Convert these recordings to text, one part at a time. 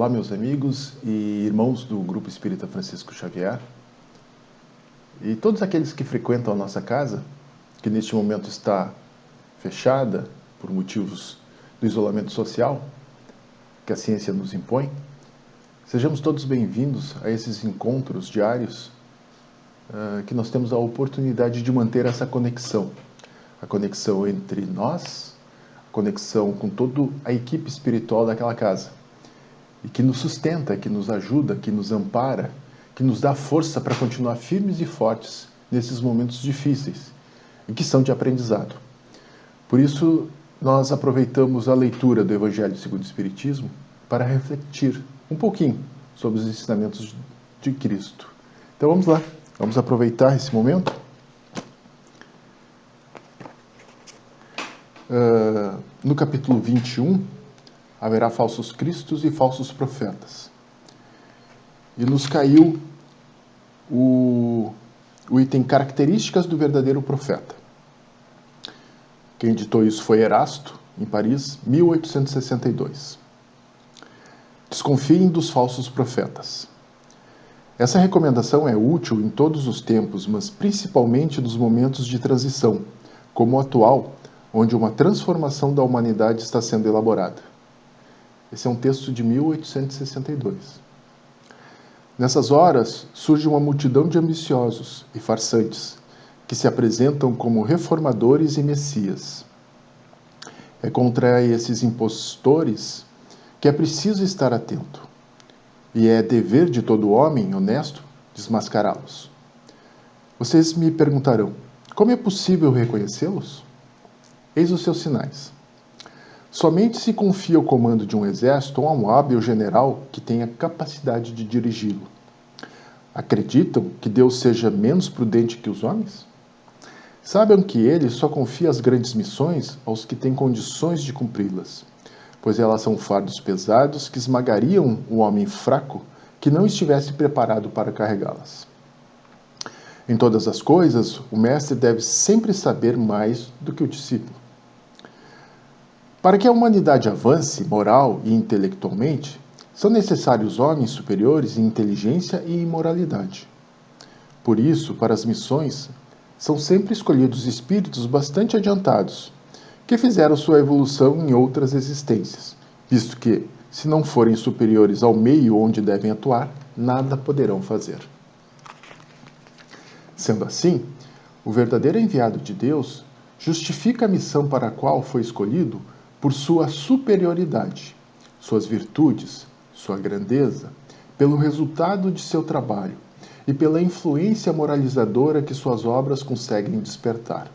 Olá, meus amigos e irmãos do Grupo Espírita Francisco Xavier e todos aqueles que frequentam a nossa casa, que neste momento está fechada por motivos do isolamento social que a ciência nos impõe. Sejamos todos bem-vindos a esses encontros diários que nós temos a oportunidade de manter essa conexão. A conexão entre nós, a conexão com toda a equipe espiritual daquela casa. E que nos sustenta, que nos ajuda, que nos ampara, que nos dá força para continuar firmes e fortes nesses momentos difíceis e que são de aprendizado. Por isso, nós aproveitamos a leitura do Evangelho segundo o Espiritismo para refletir um pouquinho sobre os ensinamentos de Cristo. Então vamos lá, vamos aproveitar esse momento. No capítulo 21, haverá falsos cristos e falsos profetas. E nos caiu o item características do verdadeiro profeta. Quem editou isso foi Erasto, em Paris, 1862. Desconfiem dos falsos profetas. Essa recomendação é útil em todos os tempos, mas principalmente nos momentos de transição, como o atual, onde uma transformação da humanidade está sendo elaborada. Esse é um texto de 1862. Nessas horas, surge uma multidão de ambiciosos e farsantes que se apresentam como reformadores e messias. É contra esses impostores que é preciso estar atento. E é dever de todo homem honesto desmascará-los. Vocês me perguntarão, como é possível reconhecê-los? Eis os seus sinais. Somente se confia ao comando de um exército ou a um hábil general que tenha capacidade de dirigi-lo. Acreditam que Deus seja menos prudente que os homens? Saibam que Ele só confia as grandes missões aos que têm condições de cumpri-las, pois elas são fardos pesados que esmagariam o homem fraco que não estivesse preparado para carregá-las. Em todas as coisas, o mestre deve sempre saber mais do que o discípulo. Para que a humanidade avance moral e intelectualmente, são necessários homens superiores em inteligência e em moralidade. Por isso, para as missões, são sempre escolhidos espíritos bastante adiantados, que fizeram sua evolução em outras existências, visto que, se não forem superiores ao meio onde devem atuar, nada poderão fazer. Sendo assim, o verdadeiro enviado de Deus justifica a missão para a qual foi escolhido por sua superioridade, suas virtudes, sua grandeza, pelo resultado de seu trabalho e pela influência moralizadora que suas obras conseguem despertar.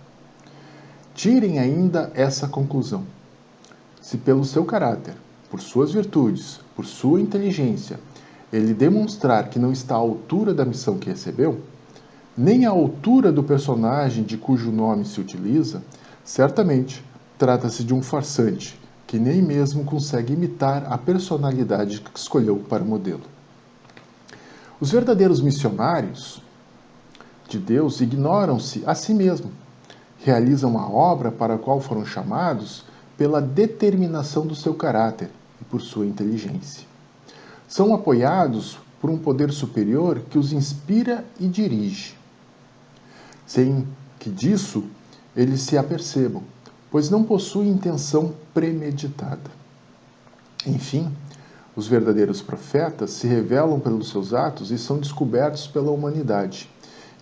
Tirem ainda essa conclusão. Se pelo seu caráter, por suas virtudes, por sua inteligência, ele demonstrar que não está à altura da missão que recebeu, nem à altura do personagem de cujo nome se utiliza, certamente trata-se de um farsante que nem mesmo consegue imitar a personalidade que escolheu para modelo. Os verdadeiros missionários de Deus ignoram-se a si mesmos, realizam a obra para a qual foram chamados pela determinação do seu caráter e por sua inteligência. São apoiados por um poder superior que os inspira e dirige, sem que disso eles se apercebam, pois não possuem intenção premeditada. Enfim, os verdadeiros profetas se revelam pelos seus atos e são descobertos pela humanidade,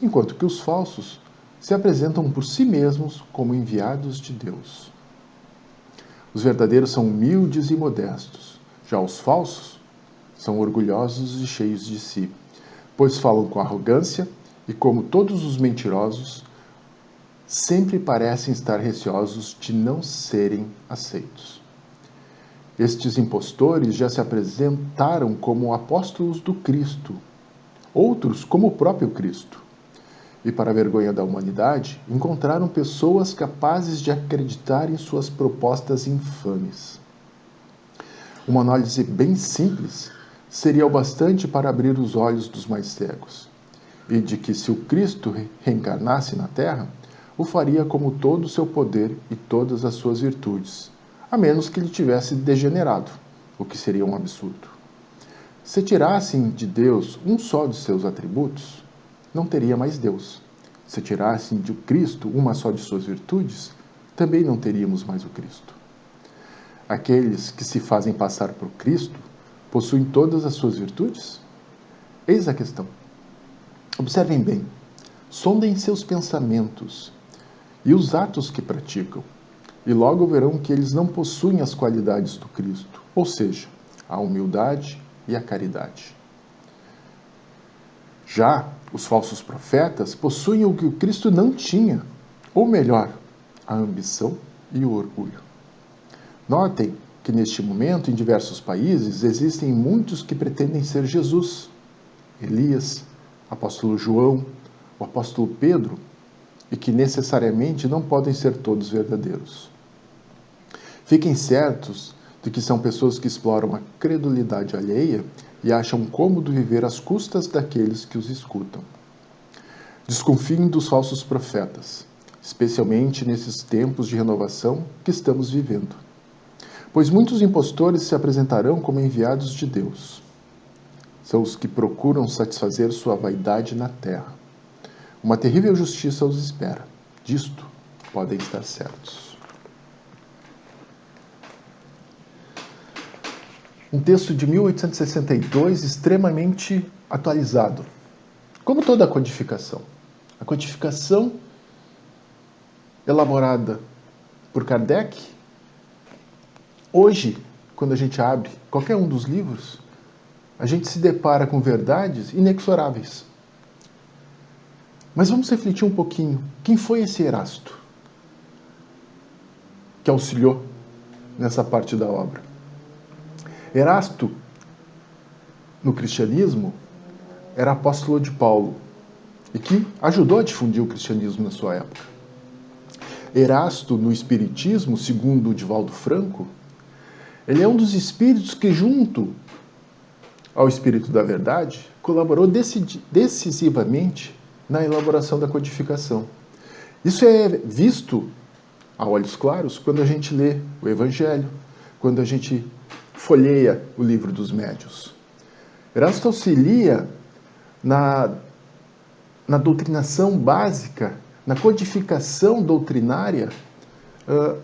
enquanto que os falsos se apresentam por si mesmos como enviados de Deus. Os verdadeiros são humildes e modestos, já os falsos são orgulhosos e cheios de si, pois falam com arrogância e, como todos os mentirosos, sempre parecem estar receosos de não serem aceitos. Estes impostores já se apresentaram como apóstolos do Cristo, outros como o próprio Cristo. E, para a vergonha da humanidade, encontraram pessoas capazes de acreditar em suas propostas infames. Uma análise bem simples seria o bastante para abrir os olhos dos mais cegos, e de que se o Cristo reencarnasse na Terra, o faria como todo o seu poder e todas as suas virtudes, a menos que ele tivesse degenerado, o que seria um absurdo. se tirassem de Deus um só de seus atributos, não teria mais Deus. Se tirassem de Cristo uma só de suas virtudes, também não teríamos mais o Cristo. Aqueles que se fazem passar por Cristo possuem todas as suas virtudes? Eis a questão. Observem bem, sondem seus pensamentos e os atos que praticam, e logo verão que eles não possuem as qualidades do Cristo, ou seja, a humildade e a caridade. Já os falsos profetas possuem o que o Cristo não tinha, ou melhor, a ambição e o orgulho. Notem que neste momento, em diversos países, existem muitos que pretendem ser Jesus, Elias, apóstolo João, o apóstolo Pedro, e que necessariamente não podem ser todos verdadeiros. Fiquem certos de que são pessoas que exploram a credulidade alheia e acham cômodo viver às custas daqueles que os escutam. Desconfiem dos falsos profetas, especialmente nesses tempos de renovação que estamos vivendo. Pois muitos impostores se apresentarão como enviados de Deus. São os que procuram satisfazer sua vaidade na terra. Uma terrível justiça os espera. Disto podem estar certos. Um texto de 1862 extremamente atualizado. Como toda a codificação. A codificação elaborada por Kardec, hoje, quando a gente abre qualquer um dos livros, a gente se depara com verdades inexoráveis. Mas vamos refletir um pouquinho. Quem foi esse Erasto que auxiliou nessa parte da obra? Erasto, no cristianismo, era apóstolo de Paulo e que ajudou a difundir o cristianismo na sua época. Erasto, no espiritismo, segundo Divaldo Franco, ele é um dos espíritos que, junto ao Espírito da Verdade, colaborou decisivamente na elaboração da codificação. Isso é visto a olhos claros quando a gente lê o Evangelho, quando a gente folheia o livro dos Médiuns. Erasto auxilia na doutrinação básica, na codificação doutrinária,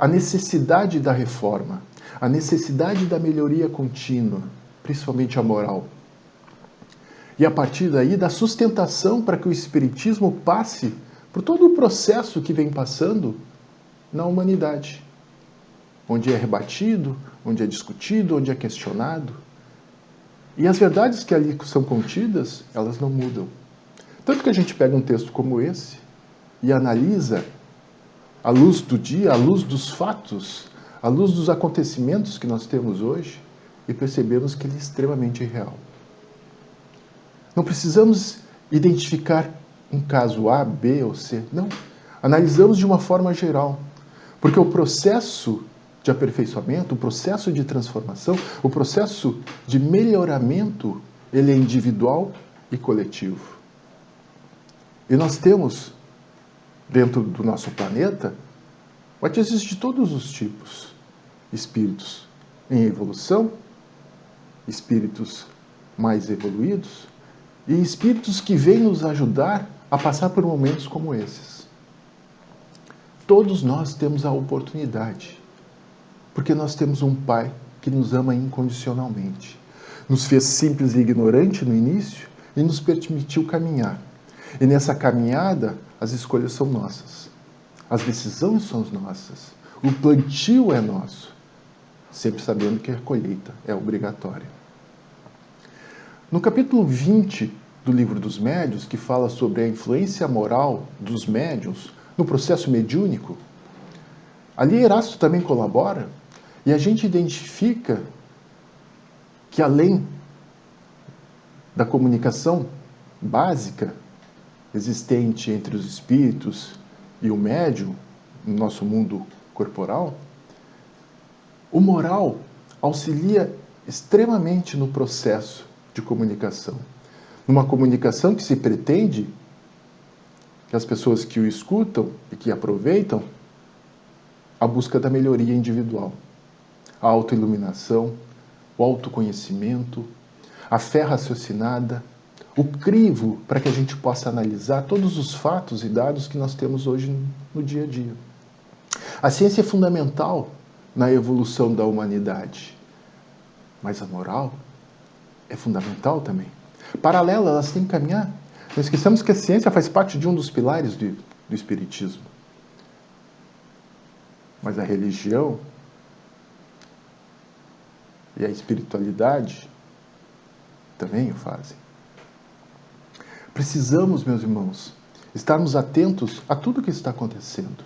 a necessidade da reforma, a necessidade da melhoria contínua, principalmente a moral. E a partir daí, da sustentação para que o Espiritismo passe por todo o processo que vem passando na humanidade, onde é rebatido, onde é discutido, onde é questionado. E as verdades que ali são contidas, elas não mudam. Tanto que a gente pega um texto como esse e analisa à luz do dia, à luz dos fatos, à luz dos acontecimentos que nós temos hoje e percebemos que ele é extremamente real. Não precisamos identificar um caso A, B ou C. Não. Analisamos de uma forma geral. Porque o processo de aperfeiçoamento, o processo de transformação, o processo de melhoramento, ele é individual e coletivo. E nós temos, dentro do nosso planeta, batizes de todos os tipos. Espíritos em evolução, espíritos mais evoluídos, e espíritos que vêm nos ajudar a passar por momentos como esses. Todos nós temos a oportunidade, porque nós temos um Pai que nos ama incondicionalmente. Nos fez simples e ignorante no início e nos permitiu caminhar. E nessa caminhada, as escolhas são nossas. As decisões são nossas. O plantio é nosso, sempre sabendo que a colheita é obrigatória. No capítulo 20 do Livro dos Médiuns, que fala sobre a influência moral dos médiuns no processo mediúnico, ali Erasto também colabora e a gente identifica que além da comunicação básica existente entre os espíritos e o médium no nosso mundo corporal, o moral auxilia extremamente no processo de comunicação. Numa comunicação que se pretende que as pessoas que o escutam e que aproveitam a busca da melhoria individual, a autoiluminação, o autoconhecimento, a fé raciocinada, o crivo para que a gente possa analisar todos os fatos e dados que nós temos hoje no dia a dia. A ciência é fundamental na evolução da humanidade, mas a moral é fundamental também. Paralela, elas têm que caminhar. Não esqueçamos que a ciência faz parte de um dos pilares do Espiritismo. Mas a religião e a espiritualidade também o fazem. Precisamos, meus irmãos, estarmos atentos a tudo o que está acontecendo.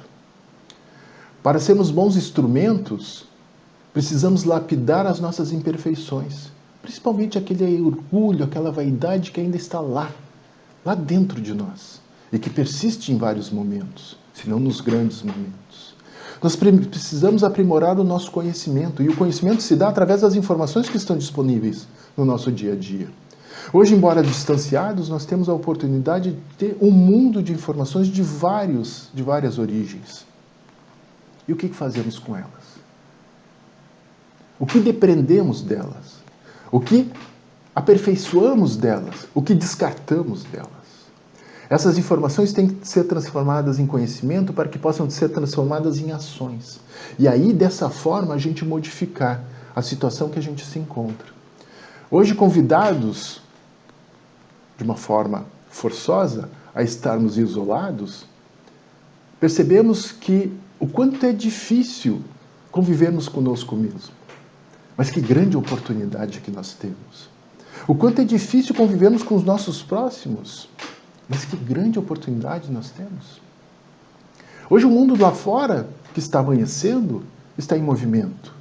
Para sermos bons instrumentos, precisamos lapidar as nossas imperfeições, principalmente aquele orgulho, aquela vaidade que ainda está lá dentro de nós, e que persiste em vários momentos, se não nos grandes momentos. Nós precisamos aprimorar o nosso conhecimento, e o conhecimento se dá através das informações que estão disponíveis no nosso dia a dia. Hoje, embora distanciados, nós temos a oportunidade de ter um mundo de informações de várias origens. E o que fazemos com elas? O que depreendemos delas? O que aperfeiçoamos delas? O que descartamos delas? Essas informações têm que ser transformadas em conhecimento para que possam ser transformadas em ações. E aí, dessa forma, a gente modificar a situação que a gente se encontra. Hoje, convidados de uma forma forçosa a estarmos isolados, percebemos que o quanto é difícil convivermos conosco mesmo. Mas que grande oportunidade que nós temos. O quanto é difícil convivermos com os nossos próximos. Mas que grande oportunidade nós temos. Hoje o mundo lá fora, que está amanhecendo, está em movimento.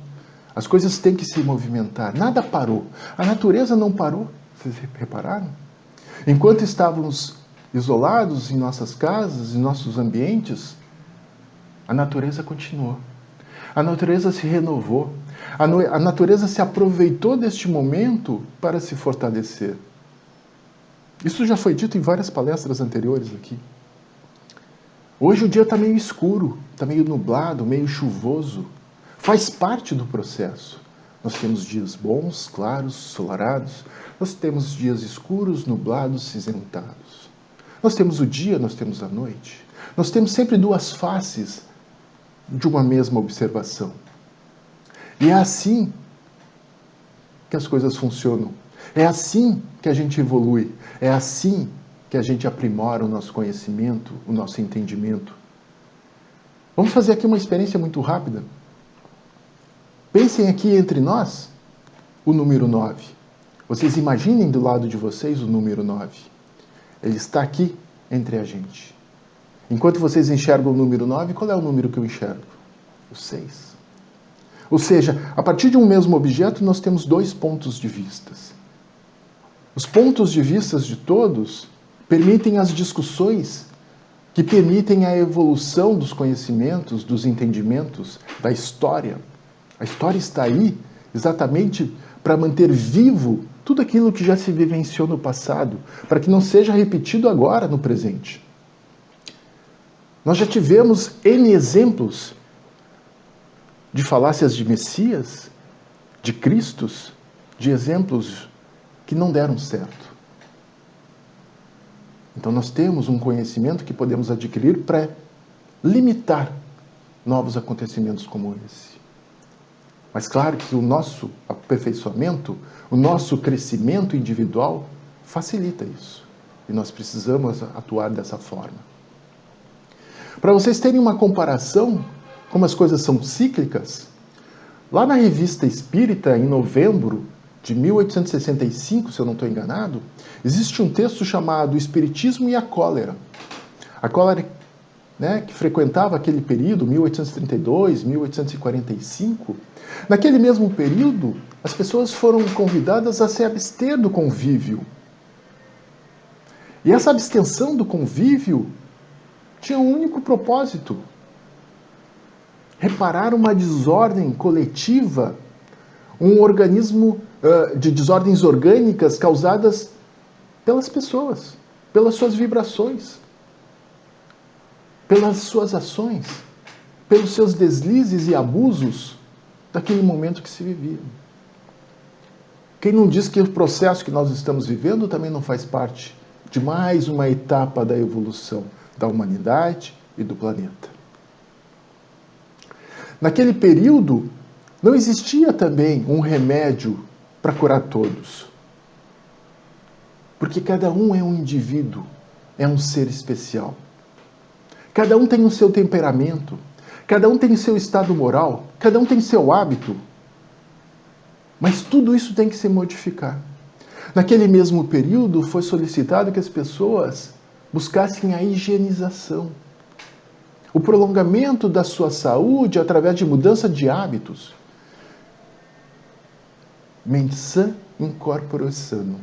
As coisas têm que se movimentar. Nada parou. A natureza não parou. Vocês repararam? Enquanto estávamos isolados em nossas casas, em nossos ambientes, a natureza continuou. A natureza se renovou. A natureza se aproveitou deste momento para se fortalecer. Isso já foi dito em várias palestras anteriores aqui. Hoje o dia está meio escuro, está meio nublado, meio chuvoso. Faz parte do processo. Nós temos dias bons, claros, solarados. Nós temos dias escuros, nublados, cinzentados. Nós temos o dia, nós temos a noite. Nós temos sempre duas faces de uma mesma observação. E é assim que as coisas funcionam. É assim que a gente evolui. É assim que a gente aprimora o nosso conhecimento, o nosso entendimento. Vamos fazer aqui uma experiência muito rápida. Pensem aqui entre nós o número 9. Vocês imaginem do lado de vocês o número 9. Ele está aqui entre a gente. Enquanto vocês enxergam o número 9, qual é o número que eu enxergo? O 6. Ou seja, a partir de um mesmo objeto, nós temos dois pontos de vista. Os pontos de vista de todos permitem as discussões que permitem a evolução dos conhecimentos, dos entendimentos, da história. A história está aí exatamente para manter vivo tudo aquilo que já se vivenciou no passado, para que não seja repetido agora no presente. Nós já tivemos N exemplos de falácias de Messias, de Cristos, de exemplos que não deram certo. Então nós temos um conhecimento que podemos adquirir para limitar novos acontecimentos como esse. Mas claro que o nosso aperfeiçoamento, o nosso crescimento individual facilita isso. E nós precisamos atuar dessa forma. Para vocês terem uma comparação, como as coisas são cíclicas, lá na Revista Espírita, em novembro de 1865, se eu não estou enganado, existe um texto chamado Espiritismo e a Cólera. A cólera, né, que frequentava aquele período, 1832, 1845, naquele mesmo período, as pessoas foram convidadas a se abster do convívio. E essa abstenção do convívio tinha um único propósito: reparar uma desordem coletiva, um organismo de desordens orgânicas causadas pelas pessoas, pelas suas vibrações, pelas suas ações, pelos seus deslizes e abusos daquele momento que se vivia. Quem não diz que o processo que nós estamos vivendo também não faz parte de mais uma etapa da evolução da humanidade e do planeta? Naquele período, não existia também um remédio para curar todos. Porque cada um é um indivíduo, é um ser especial. Cada um tem o seu temperamento, cada um tem o seu estado moral, cada um tem o seu hábito. Mas tudo isso tem que se modificar. Naquele mesmo período, foi solicitado que as pessoas buscassem a higienização, o prolongamento da sua saúde através de mudança de hábitos. Mens sã in corpore sano.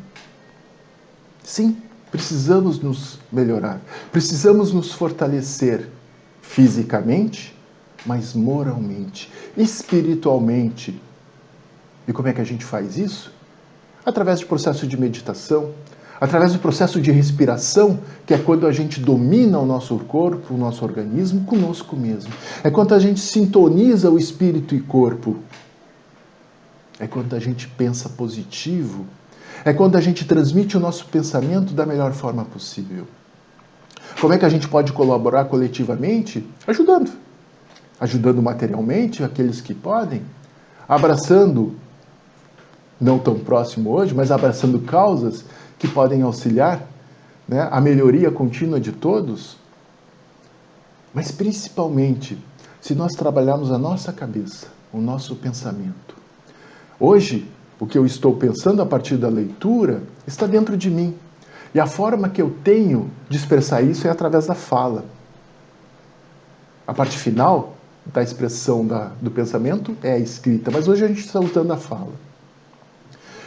Sim, precisamos nos melhorar, precisamos nos fortalecer fisicamente, mas moralmente, espiritualmente. E como é que a gente faz isso? Através de processo de meditação, através do processo de respiração, que é quando a gente domina o nosso corpo, o nosso organismo, conosco mesmo. É quando a gente sintoniza o espírito e corpo. É quando a gente pensa positivo. É quando a gente transmite o nosso pensamento da melhor forma possível. Como é que a gente pode colaborar coletivamente? Ajudando. Ajudando materialmente aqueles que podem, abraçando, não tão próximo hoje, mas abraçando causas que podem auxiliar, né, a melhoria contínua de todos. Mas principalmente, se nós trabalharmos a nossa cabeça, o nosso pensamento. Hoje, o que eu estou pensando a partir da leitura está dentro de mim. E a forma que eu tenho de expressar isso é através da fala. A parte final da expressão do pensamento é a escrita, mas hoje a gente está usando a fala.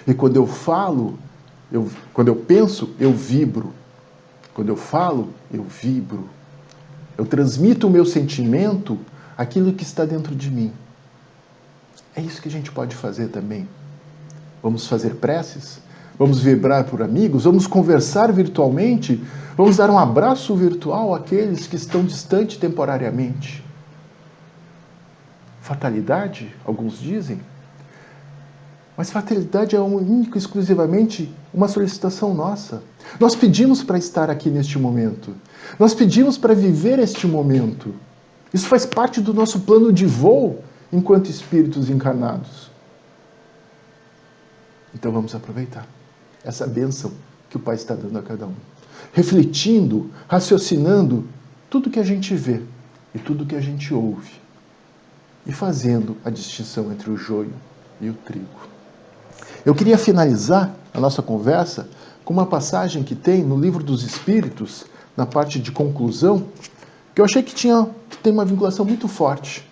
E quando eu falo, quando eu penso, eu vibro. Quando eu falo, eu vibro. Eu transmito o meu sentimento, aquilo que está dentro de mim. É isso que a gente pode fazer também. Vamos fazer preces? Vamos vibrar por amigos? Vamos conversar virtualmente? Vamos dar um abraço virtual àqueles que estão distantes temporariamente? Fatalidade, alguns dizem. Mas fatalidade é única e exclusivamente uma solicitação nossa. Nós pedimos para estar aqui neste momento. Nós pedimos para viver este momento. Isso faz parte do nosso plano de voo enquanto espíritos encarnados. Então vamos aproveitar essa bênção que o Pai está dando a cada um. Refletindo, raciocinando tudo que a gente vê e tudo que a gente ouve. E fazendo a distinção entre o joio e o trigo. Eu queria finalizar a nossa conversa com uma passagem que tem no Livro dos Espíritos, na parte de conclusão, que eu achei que tem uma vinculação muito forte.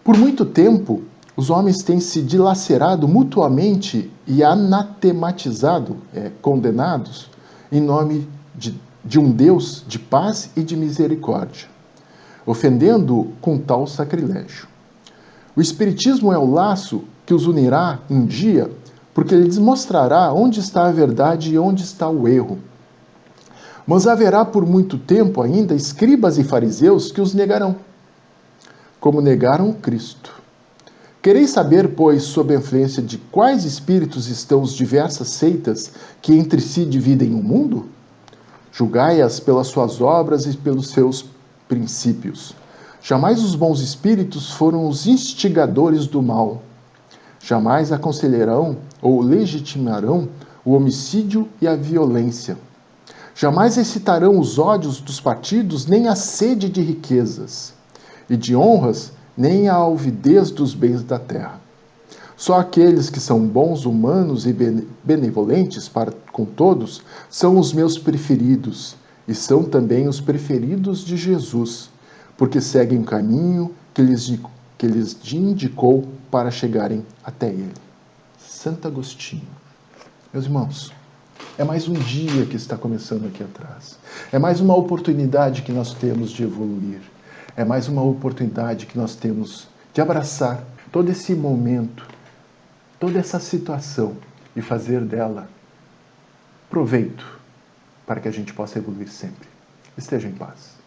Por muito tempo, os homens têm se dilacerado mutuamente e anatematizado, condenados, em nome de um Deus de paz e de misericórdia, ofendendo-o com tal sacrilégio. O Espiritismo é o laço que os unirá um dia, porque ele lhes mostrará onde está a verdade e onde está o erro. Mas haverá por muito tempo ainda escribas e fariseus que os negarão, como negaram Cristo. Quereis saber, pois, sob a influência de quais espíritos estão as diversas seitas que entre si dividem o mundo? Julgai-as pelas suas obras e pelos seus princípios. Jamais os bons espíritos foram os instigadores do mal. Jamais aconselharão ou legitimarão o homicídio e a violência. Jamais excitarão os ódios dos partidos, nem a sede de riquezas e de honras, nem a alvidez dos bens da terra. Só aqueles que são bons, humanos e benevolentes para com todos são os meus preferidos e são também os preferidos de Jesus, porque seguem o caminho que lhes indicou para chegarem até ele. Santo Agostinho. Meus irmãos, é mais um dia que está começando aqui atrás. É mais uma oportunidade que nós temos de evoluir. É mais uma oportunidade que nós temos de abraçar todo esse momento, toda essa situação e fazer dela proveito para que a gente possa evoluir sempre. Esteja em paz.